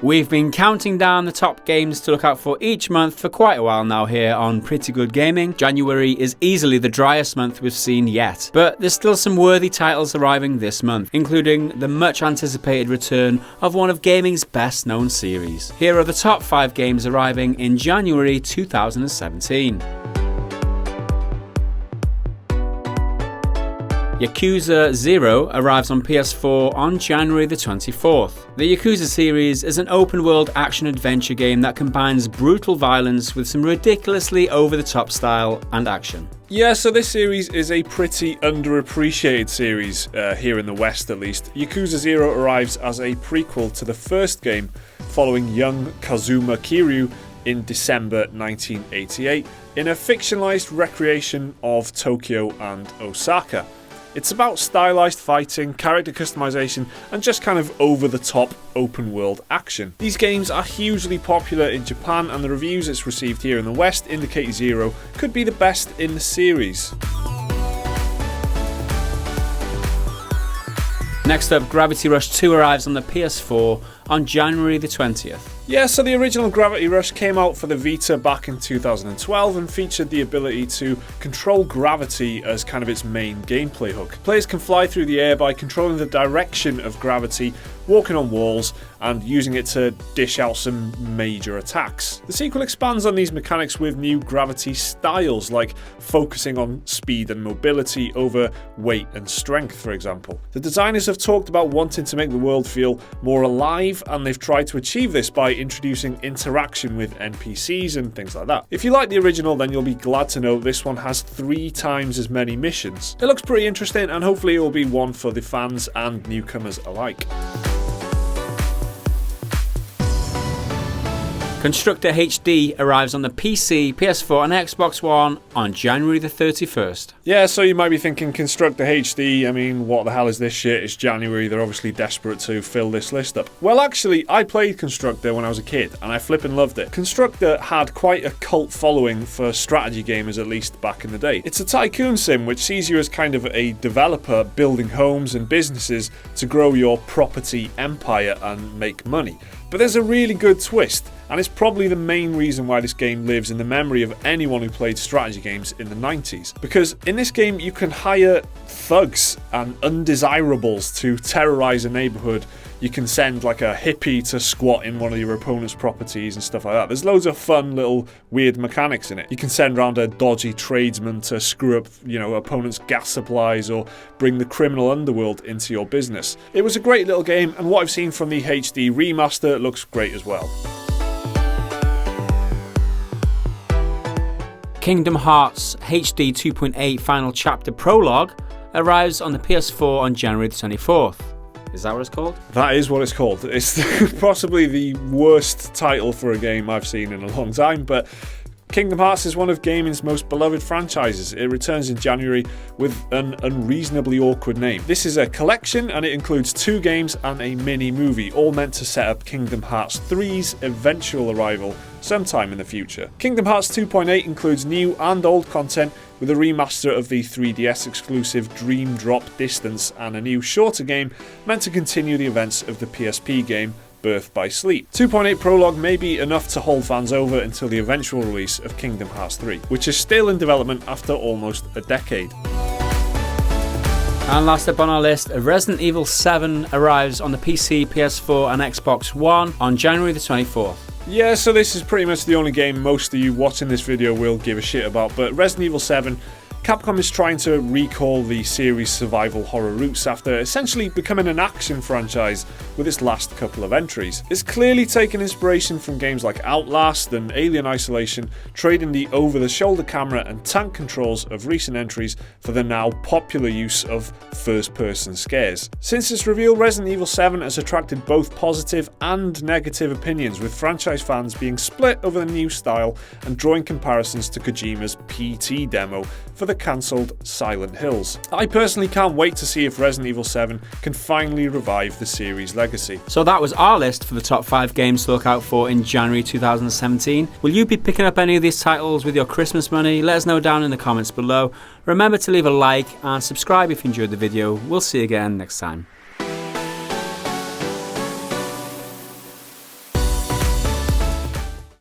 We've been counting down the top games to look out for each month for quite a while now here on Pretty Good Gaming. January is easily the driest month we've seen yet, but there's still some worthy titles arriving this month, including the much anticipated return of one of gaming's best known series. Here are the top 5 games arriving in January 2017. Yakuza Zero arrives on PS4 on January the 24th. The Yakuza series is an open-world action-adventure game that combines brutal violence with some ridiculously over-the-top style and action. Yeah, so this series is a pretty underappreciated series, here in the West at least. Yakuza Zero arrives as a prequel to the first game, following young Kazuma Kiryu in December 1988, in a fictionalized recreation of Tokyo and Osaka. It's about stylized fighting, character customization, and just kind of over-the-top open-world action. These games are hugely popular in Japan, and the reviews it's received here in the West indicate Zero could be the best in the series. Next up, Gravity Rush 2 arrives on the PS4 on January the 20th. Yeah, so the original Gravity Rush came out for the Vita back in 2012 and featured the ability to control gravity as kind of its main gameplay hook. Players can fly through the air by controlling the direction of gravity, walking on walls, and using it to dish out some major attacks. The sequel expands on these mechanics with new gravity styles, like focusing on speed and mobility over weight and strength, for example. The designers have talked about wanting to make the world feel more alive, and they've tried to achieve this by introducing interaction with NPCs and things like that. If you like the original, then you'll be glad to know this one has 3 times as many missions. It looks pretty interesting, and hopefully it will be one for the fans and newcomers alike. Constructor HD arrives on the PC, PS4 and Xbox One on January the 31st. Yeah, so you might be thinking, Constructor HD, I mean, what the hell is this shit? It's January, they're obviously desperate to fill this list up. Well, actually, I played Constructor when I was a kid, and I flippin' loved it. Constructor had quite a cult following for strategy gamers, at least back in the day. It's a tycoon sim which sees you as kind of a developer building homes and businesses to grow your property empire and make money. But there's a really good twist, and it's probably the main reason why this game lives in the memory of anyone who played strategy games in the 90s. Because in this game you can hire thugs and undesirables to terrorize a neighborhood. You can send like a hippie to squat in one of your opponent's properties and stuff like that. There's loads of fun little weird mechanics in it. You can send around a dodgy tradesman to screw up, opponent's gas supplies, or bring the criminal underworld into your business. It was a great little game, and what I've seen from the HD remaster looks great as well. Kingdom Hearts HD 2.8 Final Chapter Prologue arrives on the PS4 on January the 24th. Is that what it's called? That is what it's called. It's possibly the worst title for a game I've seen in a long time, but Kingdom Hearts is one of gaming's most beloved franchises. It returns in January with an unreasonably awkward name. This is a collection, and it includes 2 games and a mini-movie, all meant to set up Kingdom Hearts 3's eventual arrival sometime in the future. Kingdom Hearts 2.8 includes new and old content, with a remaster of the 3DS exclusive Dream Drop Distance and a new shorter game meant to continue the events of the PSP game Birth by Sleep. 2.8 Prologue may be enough to hold fans over until the eventual release of Kingdom Hearts 3, which is still in development after almost a decade. And last up on our list, Resident Evil 7 arrives on the PC, PS4 and Xbox One on January the 24th. Yeah, so this is pretty much the only game most of you watching this video will give a shit about, but Resident Evil 7, Capcom is trying to recall the series' survival horror roots after essentially becoming an action franchise with its last couple of entries. It's clearly taken inspiration from games like Outlast and Alien Isolation, trading the over-the-shoulder camera and tank controls of recent entries for the now popular use of first-person scares. Since its reveal, Resident Evil 7 has attracted both positive and negative opinions, with franchise fans being split over the new style and drawing comparisons to Kojima's PT demo for the cancelled Silent Hills. I personally can't wait to see if Resident Evil 7 can finally revive the series' legacy. So that was our list for the top 5 games to look out for in January 2017. Will you be picking up any of these titles with your Christmas money? Let us know down in the comments below. Remember to leave a like and subscribe if you enjoyed the video. We'll see you again next time.